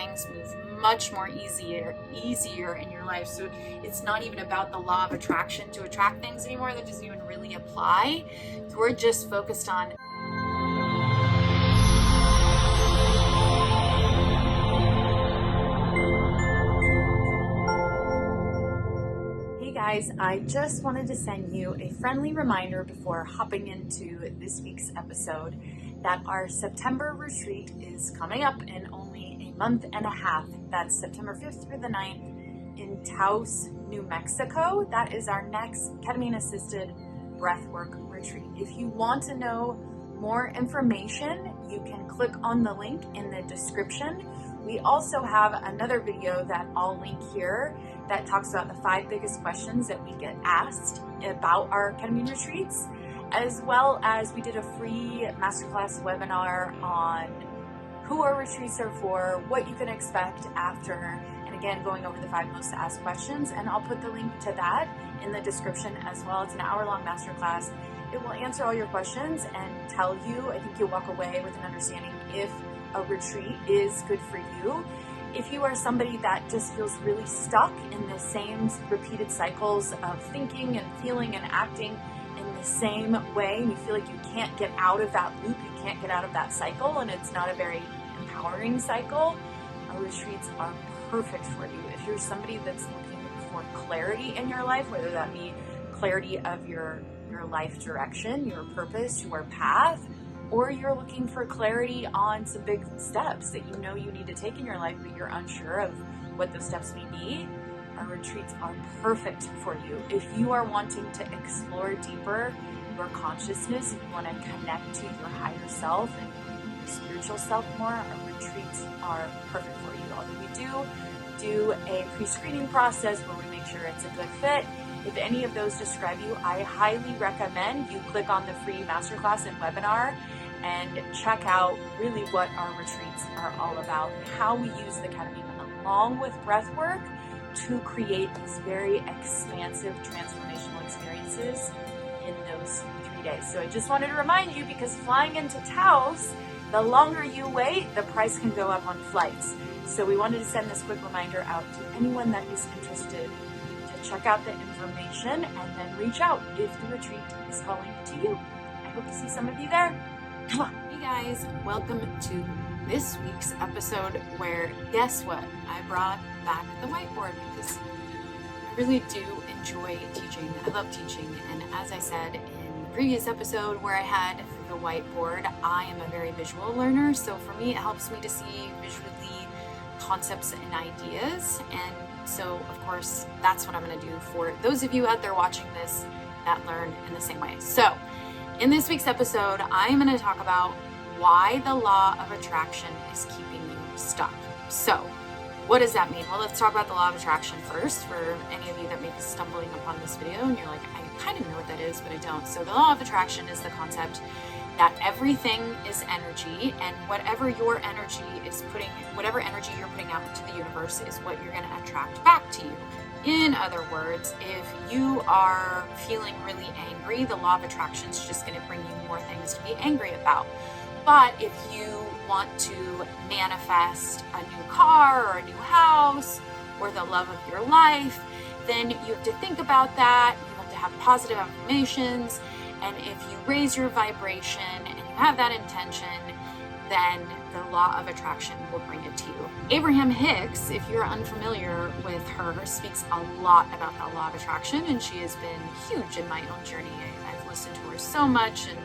things move much more easier in your life. So it's not even about the law of attraction to attract things anymore. That doesn't even really apply. So we're just focused on guys, I just wanted to send you a friendly reminder before hopping into this week's episode that our September retreat is coming up in only a month and a half. That's September 5th through the 9th in Taos, New Mexico. That is our next ketamine-assisted breathwork retreat. If you want to know more information, you can click on the link in the description. We also have another video that I'll link here that talks about the 5 biggest questions that we get asked about our ketamine retreats, as well as we did a free masterclass webinar on who our retreats are for, what you can expect after, and again, going over the 5 most asked questions. And I'll put the link to that in the description as well. It's an hour-long masterclass. It will answer all your questions and tell you, I think you'll walk away with an understanding if a retreat is good for you. If you are somebody that just feels really stuck in the same repeated cycles of thinking and feeling and acting in the same way, and you feel like you can't get out of that loop, you can't get out of that cycle, and it's not a very empowering cycle, our retreats are perfect for you. If you're somebody that's looking for clarity in your life, whether that be clarity of your life direction, your purpose, your path, or you're looking for clarity on some big steps that you know you need to take in your life, but you're unsure of what those steps may be, our retreats are perfect for you. If you are wanting to explore deeper your consciousness, if you want to connect to your higher self and your spiritual self more, our retreats are perfect for you. Although we do a pre-screening process where we make sure it's a good fit. If any of those describe you, I highly recommend you click on the free masterclass and webinar and check out really what our retreats are all about, how we use the ketamine along with breath work to create these very expansive transformational experiences in those 3 days. So I just wanted to remind you, because flying into Taos, the longer you wait, the price can go up on flights. So we wanted to send this quick reminder out to anyone that is interested to check out the information and then reach out if the retreat is calling to you. I hope to see some of you there. Hey guys, welcome to this week's episode where, guess what? I brought back the whiteboard because I really do enjoy teaching. I love teaching, and as I said in the previous episode where I had the whiteboard, I am a very visual learner, so for me it helps me to see visually concepts and ideas, and so of course that's what I'm going to do for those of you out there watching this that learn in the same way. So in this week's episode, I'm going to talk about why the law of attraction is keeping you stuck. So, what does that mean? Well, let's talk about the law of attraction first for any of you that may be stumbling upon this video and you're like, I kind of know what that is, but I don't. So the law of attraction is the concept that everything is energy, and whatever energy you're putting out into the universe is what you're going to attract back to you. In other words, if you are feeling really angry, the law of attraction is just going to bring you more things to be angry about. But if you want to manifest a new car or a new house or the love of your life, then you have to think about that. You have to have positive affirmations. And if you raise your vibration and you have that intention, then the law of attraction will bring it to you. Abraham Hicks, if you're unfamiliar with her, speaks a lot about the law of attraction, and she has been huge in my own journey. I've listened to her so much and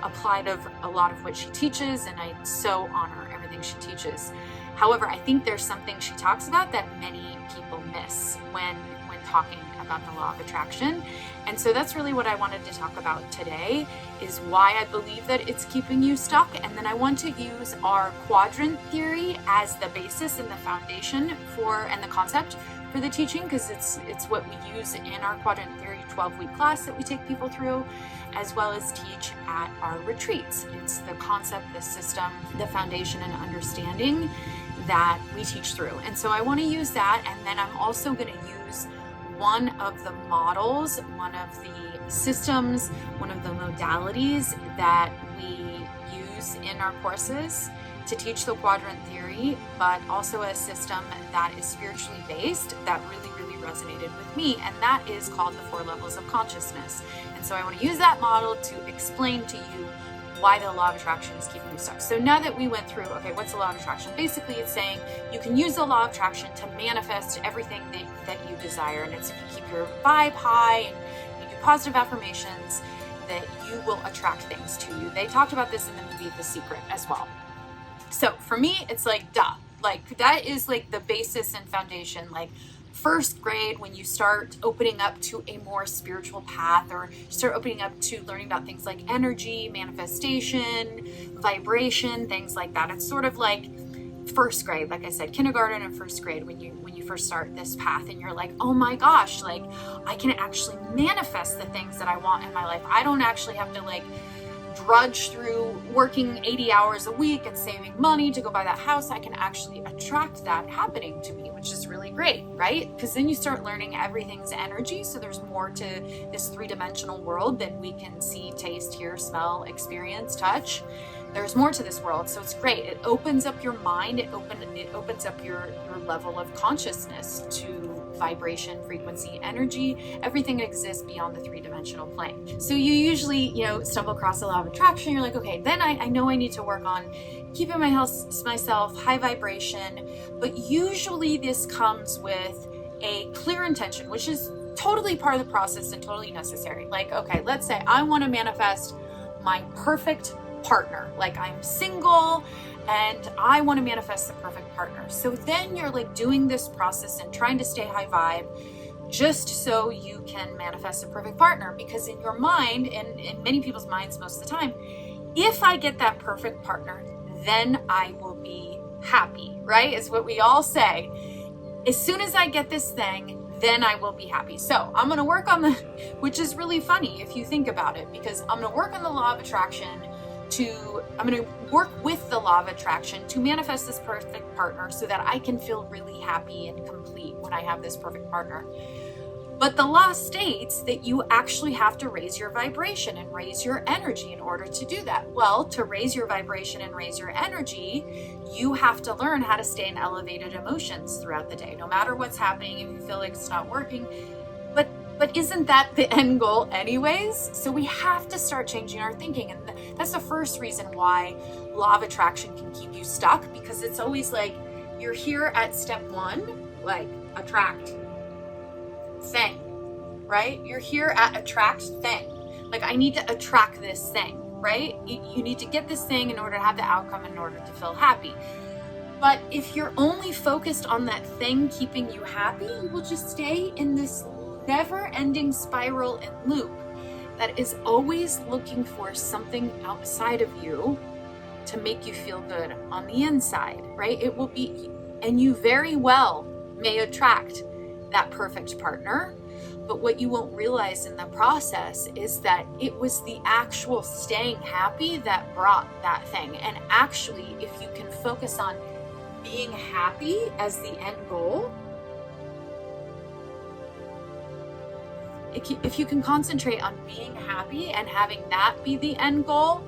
applied a lot of what she teaches, and I so honor everything she teaches. However, I think there's something she talks about that many people miss when talking about the law of attraction. And so that's really what I wanted to talk about today, is why I believe that it's keeping you stuck. And then I want to use our quadrant theory as the basis and the foundation and the concept for the teaching, because it's what we use in our quadrant theory 12-week class that we take people through, as well as teach at our retreats. It's the concept, the system, the foundation and understanding that we teach through. And so I want to use that, and then I'm also going to use one of the models, one of the systems, one of the modalities that we use in our courses to teach the quadrant theory, but also a system that is spiritually based that really, really resonated with me, and that is called the 4 levels of consciousness. And so I want to use that model to explain to you why the law of attraction is keeping you stuck. So now that we went through, okay, what's the law of attraction? Basically, it's saying you can use the law of attraction to manifest everything that you desire. And it's if you keep your vibe high and you do positive affirmations, that you will attract things to you. They talked about this in the movie The Secret as well. So for me, it's like, duh. Like, that is like the basis and foundation. Like, first grade, when you start opening up to a more spiritual path, or start opening up to learning about things like energy, manifestation, vibration, things like that. It's sort of like first grade, like I said, kindergarten and first grade, when you first start this path, and you're like, oh my gosh, like I can actually manifest the things that I want in my life. I don't actually have to like drudge through working 80 hours a week and saving money to go buy that house. I can actually attract that happening to me, which is really great, right? Because then you start learning everything's energy. So there's more to this 3-dimensional world than we can see, taste, hear, smell, experience, touch. There's more to this world. So it's great. It opens up your mind. It opens up your level of consciousness to vibration, frequency, energy, everything that exists beyond the 3-dimensional plane. So you usually, stumble across the law of attraction. You're like, okay, then I know I need to work on keeping myself high vibration. But usually this comes with a clear intention, which is totally part of the process and totally necessary. Like, okay, let's say I want to manifest my perfect partner. Like, I'm single and I want to manifest the perfect partner. So then you're like doing this process and trying to stay high vibe just so you can manifest a perfect partner. Because in your mind, and in many people's minds most of the time, if I get that perfect partner, then I will be happy, right? Is what we all say. As soon as I get this thing, then I will be happy. So I'm going to work on which is really funny if you think about it, because I'm going to work on the law of attraction I'm going to work with the law of attraction to manifest this perfect partner so that I can feel really happy and complete when I have this perfect partner. But the law states that you actually have to raise your vibration and raise your energy in order to do that. Well, to raise your vibration and raise your energy, you have to learn how to stay in elevated emotions throughout the day, no matter what's happening. If you feel like it's not working, but isn't that the end goal anyways? So we have to start changing our thinking. And that's the first reason why law of attraction can keep you stuck, because it's always like you're here at step 1, like attract thing, right? You're here at attract thing. Like, I need to attract this thing, right? You need to get this thing in order to have the outcome, in order to feel happy. But if you're only focused on that thing keeping you happy, you will just stay in this never-ending spiral and loop that is always looking for something outside of you to make you feel good on the inside, right? It will be, and you very well may attract that perfect partner, but what you won't realize in the process is that it was the actual staying happy that brought that thing. And actually, if you can focus on being happy as the end goal, if you can concentrate on being happy and having that be the end goal,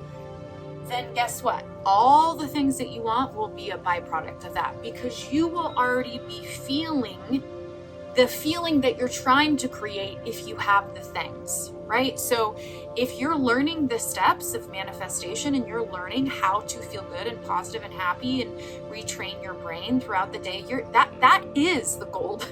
then guess what? All the things that you want will be a byproduct of that, because you will already be feeling the feeling that you're trying to create if you have the things, right? So if you're learning the steps of manifestation and you're learning how to feel good and positive and happy and retrain your brain throughout the day, that is the gold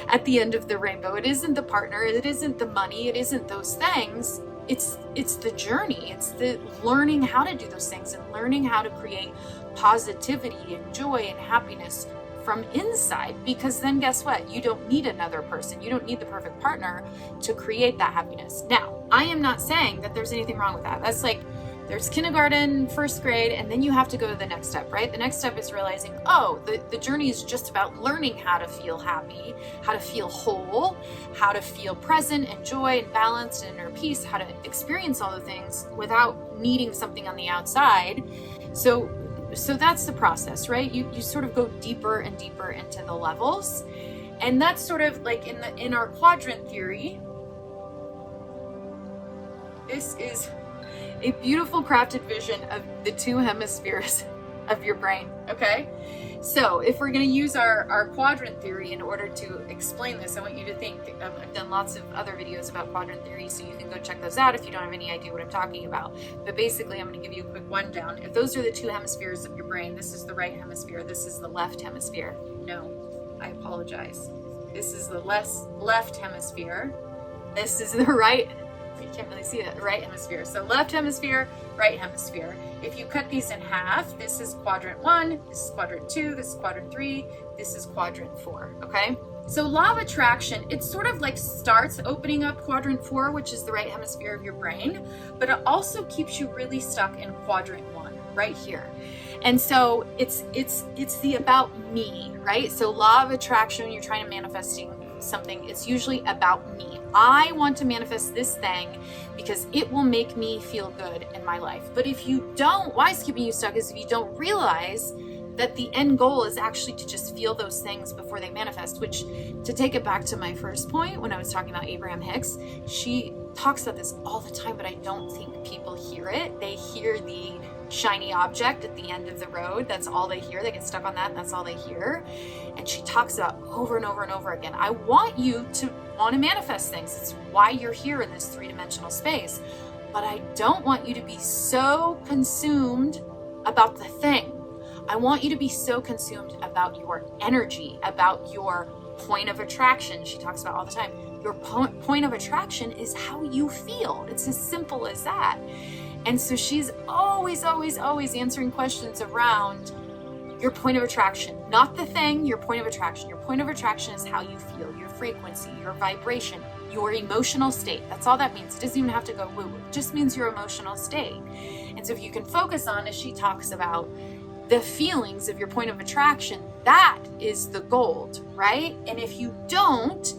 at the end of the rainbow. It isn't the partner, it isn't the money, it isn't those things. It's the journey. It's the learning how to do those things and learning how to create positivity and joy and happiness from inside, because then guess what? You don't need another person. You don't need the perfect partner to create that happiness. Now, I am not saying that there's anything wrong with that. That's like, there's kindergarten, first grade, and then you have to go to the next step, right? The next step is realizing, the journey is just about learning how to feel happy, how to feel whole, how to feel present and joy and balanced and inner peace, how to experience all the things without needing something on the outside. So that's the process, right? You sort of go deeper and deeper into the levels. And that's sort of like in our quadrant theory, this is a beautiful crafted vision of the 2 hemispheres of your brain, okay? So if we're going to use our quadrant theory in order to explain this, I want you to think, I've done lots of other videos about quadrant theory, so you can go check those out if you don't have any idea what I'm talking about. But basically, I'm going to give you a quick rundown. If those are the two hemispheres of your brain, this is the right hemisphere, this is the left hemisphere. No, I apologize. This is the left hemisphere. This is the right, you can't really see that, right hemisphere. So left hemisphere, right hemisphere. If you cut these in half, this is quadrant 1, this is quadrant 2, this is quadrant 3, this is quadrant 4, okay? So law of attraction, it sort of like starts opening up quadrant 4, which is the right hemisphere of your brain, but it also keeps you really stuck in quadrant 1, right here. And so it's the about me, right? So law of attraction, when you're trying to manifesting something, it's usually about me. I want to manifest this thing because it will make me feel good in my life. But if you don't, why it's keeping you stuck is if you don't realize that the end goal is actually to just feel those things before they manifest, which, to take it back to my first point when I was talking about Abraham Hicks, she talks about this all the time, but I don't think people hear it. They hear the shiny object at the end of the road. That's all they hear. They get stuck on that, and that's all they hear. And she talks about over and over and over again, I want you to want to manifest things. It's why you're here in this three-dimensional space. But I don't want you to be so consumed about the thing. I want you to be so consumed about your energy, about your point of attraction. She talks about all the time. Your point of attraction is how you feel. It's as simple as that. And so she's always answering questions around your point of attraction, not the thing, your point of attraction. Your point of attraction is how you feel, your frequency, your vibration, your emotional state. That's all that means. It doesn't even have to go woo-woo. It just means your emotional state. And so if you can focus on, as she talks about, the feelings of your point of attraction, that is the gold, right? And if you don't,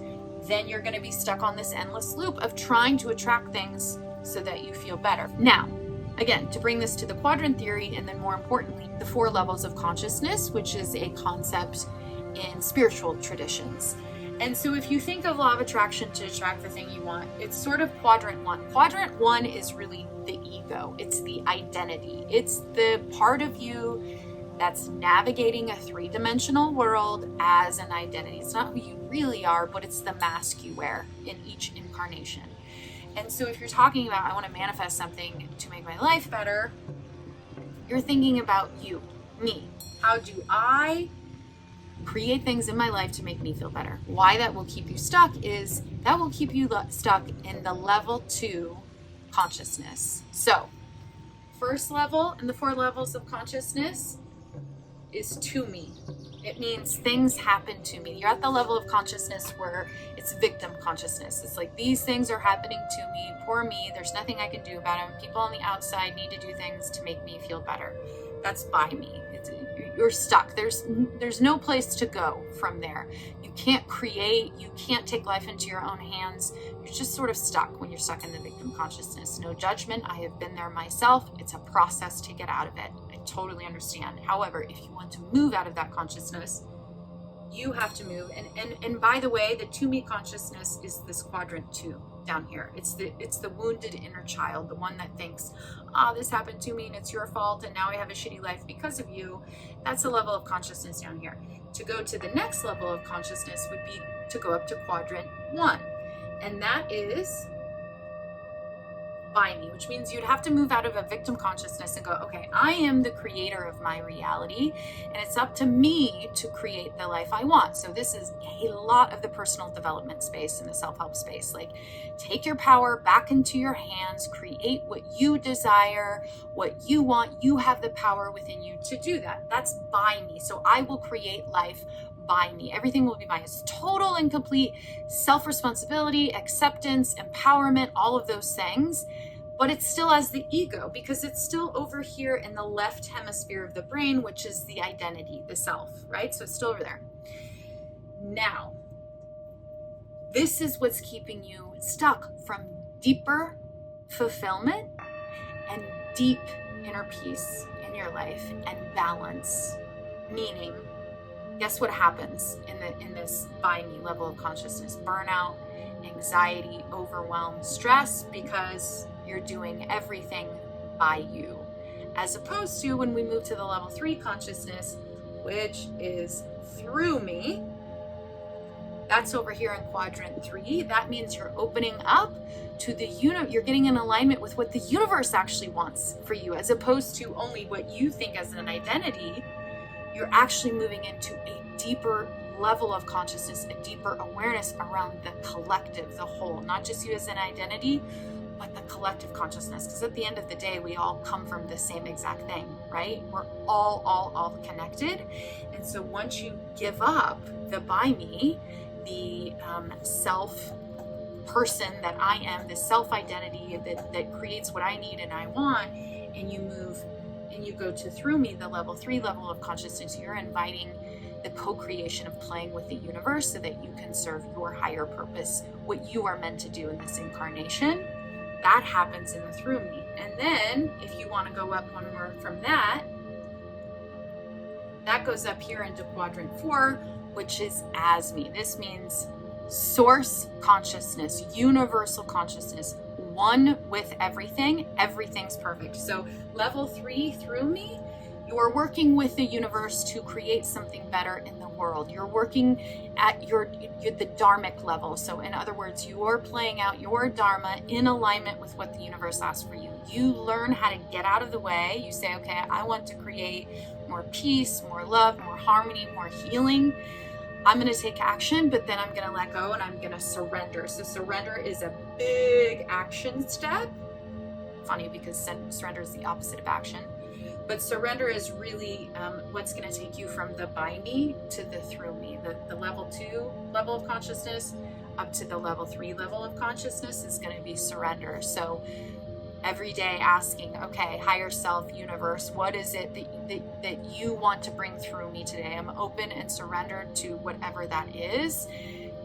then you're going to be stuck on this endless loop of trying to attract things so that you feel better. Now, again, to bring this to the quadrant theory, and then more importantly, the 4 levels of consciousness, which is a concept in spiritual traditions. And so if you think of law of attraction to attract the thing you want, it's sort of quadrant 1. Quadrant 1 is really the ego. It's the identity. It's the part of you that's navigating a 3-dimensional world as an identity. It's not who you really are, but it's the mask you wear in each incarnation. And so if you're talking about, I want to manifest something to make my life better, you're thinking about you, me. How do I create things in my life to make me feel better? Why that will keep you stuck is that will keep you stuck in the level 2 consciousness. So first level in the 4 levels of consciousness is to me. It means things happen to me. You're at the level of consciousness where it's victim consciousness. It's like, these things are happening to me, poor me, there's nothing I can do about them. People on the outside need to do things to make me feel better. That's by me. You're stuck. There's no place to go from there. You can't create, you can't take life into your own hands. You're just sort of stuck when you're stuck in the victim consciousness. No judgment. I have been there myself. It's a process to get out of it. I totally understand. However, if you want to move out of that consciousness, you have to move. And by the way, the to me consciousness is this quadrant 2 down here. It's the wounded inner child, the one that thinks, this happened to me and it's your fault and now I have a shitty life because of you. That's the level of consciousness down here. To go to the next level of consciousness would be to go up to quadrant 1. And that is by me, which means you'd have to move out of a victim consciousness and go, okay, I am the creator of my reality and it's up to me to create the life I want. So this is a lot of the personal development space and the self-help space. Like, take your power back into your hands, create what you desire, what you want. You have the power within you to do that. That's by me. So I will create life by me. Everything will be mine. It's total and complete self-responsibility, acceptance, empowerment, all of those things. But it's still as the ego, because it's still over here in the left hemisphere of the brain, which is the identity, the self, right? So it's still over there. Now, this is what's keeping you stuck from deeper fulfillment and deep inner peace in your life and balance. Meaning, guess what happens in this by me level of consciousness? Burnout, anxiety, overwhelm, stress, because you're doing everything by you. as opposed to when we move to the level 3 consciousness, which is through me. That's over here in quadrant 3. That means you're opening up to the you're getting in alignment with what the universe actually wants for you, as opposed to only what you think as an identity. You're actually moving into a deeper level of consciousness, a deeper awareness around the collective, the whole, not just you as an identity, but the collective consciousness. Because at the end of the day, we all come from the same exact thing, right? We're all connected. And so once you give up the by me, the self person that I am, the self identity that creates what I need and I want, and you move and you go to through me, the level 3 level of consciousness, you're inviting the co-creation of playing with the universe so that you can serve your higher purpose, what you are meant to do in this incarnation. That happens in the through me. And then if you want to go up one more from that, that goes up here into quadrant 4, which is as me. This means source consciousness, universal consciousness, one with everything. Everything's perfect. So level 3 through me, you're working with the universe to create something better in the world. You're working at the dharmic level. So in other words, you're playing out your dharma in alignment with what the universe asks for you. You learn how to get out of the way. You say, okay, I want to create more peace, more love, more harmony, more healing. I'm going to take action, but then I'm going to let go and I'm going to surrender. So surrender is a big action step. Funny because surrender is the opposite of action. But surrender is really what's going to take you from the by me to the through me. The level 2 level of consciousness up to the level 3 level of consciousness is going to be surrender. So every day asking, okay, higher self, universe, what is it that you want to bring through me today? I'm open and surrendered to whatever that is.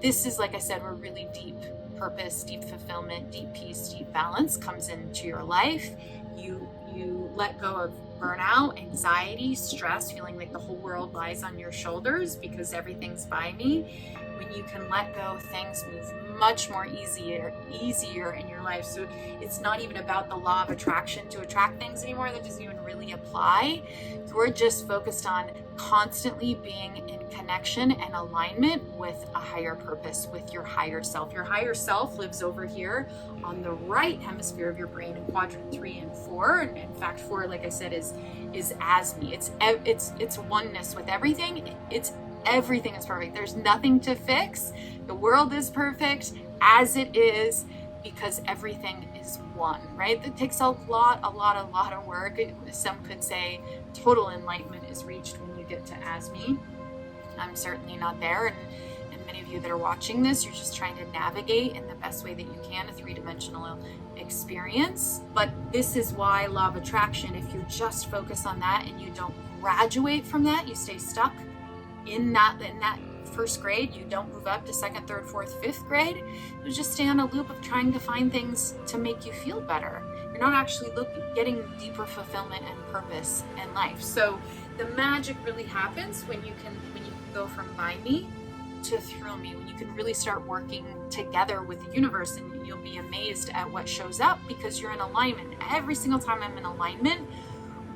This is, like I said, where really deep purpose, deep fulfillment, deep peace, deep balance comes into your life. You let go of burnout, anxiety, stress, feeling like the whole world lies on your shoulders because everything's by me. When you can let go, things move much more easier in your life. So it's not even about the law of attraction to attract things anymore. That doesn't even really apply. You're just focused on constantly being in connection and alignment with a higher purpose, with your higher self. Your higher self lives over here on the right hemisphere of your brain in quadrant 3 and 4. And in fact, 4, like I said, is as me. It's oneness with everything. Everything is perfect. There's nothing to fix. The world is perfect as it is because everything is one, right? It takes a lot of work. Some could say total enlightenment is reached when you get to as me. I'm certainly not there. And many of you that are watching this, you're just trying to navigate in the best way that you can a 3-dimensional experience. But this is why law of attraction, if you just focus on that and you don't graduate from that, you stay stuck in that first grade, you don't move up to 2nd, 3rd, 4th, 5th grade, you just stay on a loop of trying to find things to make you feel better. You're not actually getting deeper fulfillment and purpose in life. So the magic really happens when you can go from by me to through me, when you can really start working together with the universe, and you'll be amazed at what shows up because you're in alignment. Every single time I'm in alignment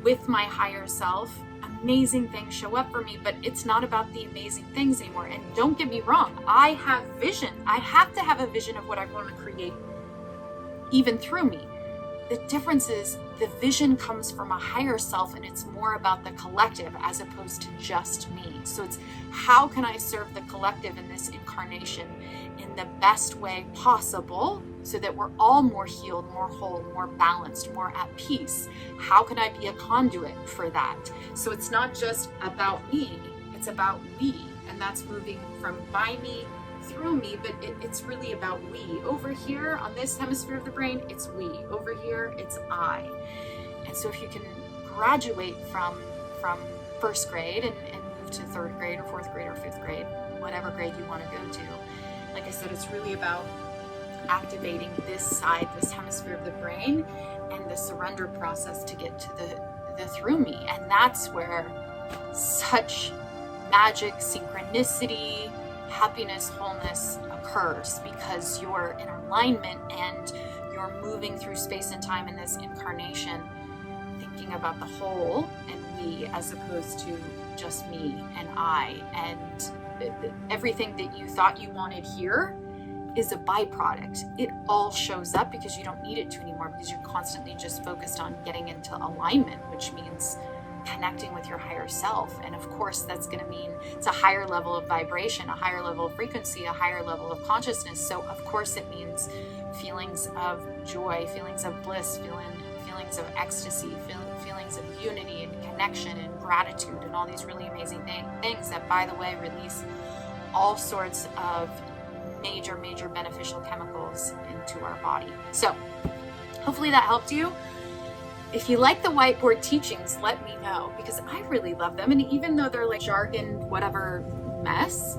with my higher self, amazing things show up for me. But it's not about the amazing things anymore. And don't get me wrong, I have vision. I have to have a vision of what I want to create even through me. The difference is the vision comes from a higher self, and it's more about the collective as opposed to just me. So it's how can I serve the collective in this incarnation in the best way possible so that we're all more healed, more whole, more balanced, more at peace? How can I be a conduit for that? So it's not just about me, it's about we. And that's moving from by me through me, but it's really about we. Over here on this hemisphere of the brain, it's we. Over here, it's I. And so if you can graduate from first grade and move to 3rd grade or 4th grade or 5th grade, whatever grade you want to go to, like I said, it's really about activating this side, this hemisphere of the brain, and the surrender process to get to the through me. And that's where such magic, synchronicity, happiness, wholeness occurs, because you're in alignment and you're moving through space and time in this incarnation. Think thinking about the whole and we, as opposed to just me and I, and everything that you thought you wanted here is a byproduct. It all shows up because you don't need it to anymore, because you're constantly just focused on getting into alignment, which means connecting with your higher self. And of course, that's going to mean it's a higher level of vibration, a higher level of frequency, a higher level of consciousness. So of course it means feelings of joy, feelings of bliss, feelings of ecstasy, feelings of unity and connection and gratitude, and all these really amazing things that, by the way, release all sorts of major beneficial chemicals into our body. So hopefully that helped you. If you like the whiteboard teachings, let me know, because I really love them. And even though they're like jargon, whatever mess,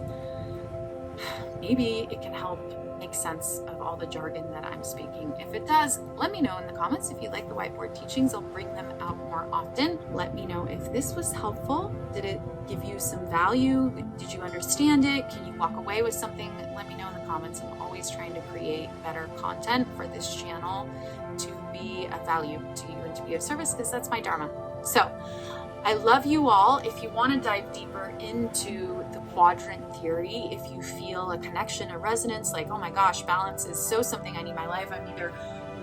maybe it can help make sense of all the jargon that I'm speaking. If it does, let me know in the comments. If you like the whiteboard teachings, I'll bring them out more often. Let me know if this was helpful. Did it give you some value? Did you understand it? Can you walk away with something? Let me know in the comments. I'm always trying to create better content for this channel to be of value to you and to be of service, because that's my dharma. So I love you all. If you want to dive deeper into the quadrant theory, if you feel a connection, a resonance, like, oh my gosh, balance is so something I need in my life. I'm either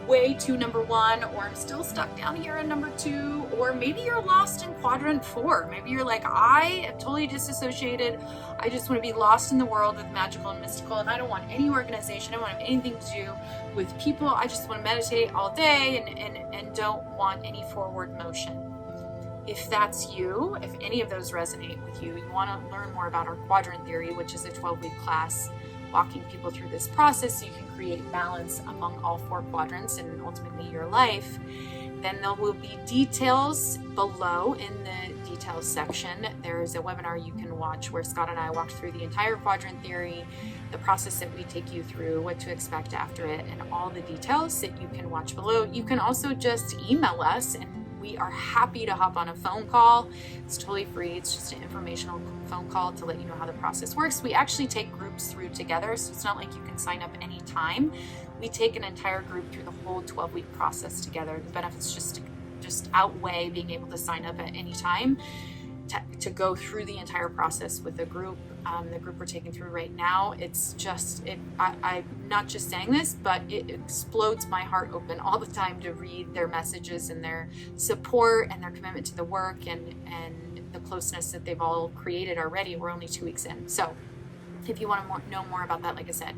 way too number one, or I'm still stuck down here in number two, or maybe you're lost in quadrant 4. Maybe you're like, I am totally disassociated. I just want to be lost in the world of magical and mystical, and I don't want any organization. I don't want to have anything to do with people. I just want to meditate all day and don't want any forward motion. If that's you, if any of those resonate with you, you want to learn more about our quadrant theory, which is a 12-week class walking people through this process so you can create balance among all 4 quadrants and ultimately your life, then there will be details below in the details section. There's a webinar you can watch where Scott and I walked through the entire quadrant theory, the process that we take you through, what to expect after it, and all the details that you can watch below. You can also just email us, and we are happy to hop on a phone call. It's totally free. It's just an informational phone call to let you know how the process works. We actually take groups through together, so it's not like you can sign up anytime. We take an entire group through the whole 12-week process together. The benefits just outweigh being able to sign up at any time to go through the entire process with a group. The group we're taking through right now, it's just, I'm not just saying this, but it explodes my heart open all the time to read their messages and their support and their commitment to the work and the closeness that they've all created already. We're only 2 weeks in. So if you want to know more about that, like I said,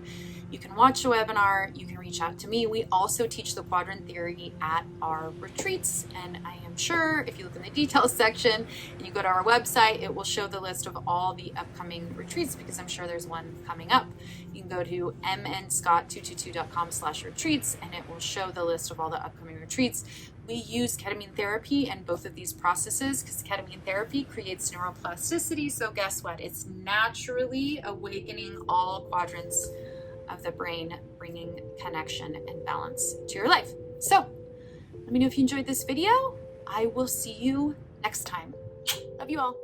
you can watch the webinar, you can reach out to me. We also teach the quadrant theory at our retreats, and I am sure if you look in the details section and you go to our website, it will show the list of all the upcoming retreats, because I'm sure there's one coming up. You can go to mnscott222.com/retreats, and it will show the list of all the upcoming retreats. We use ketamine therapy in both of these processes because ketamine therapy creates neuroplasticity. So guess what? It's naturally awakening all quadrants of the brain, bringing connection and balance to your life. So let me know if you enjoyed this video. I will see you next time. Love you all.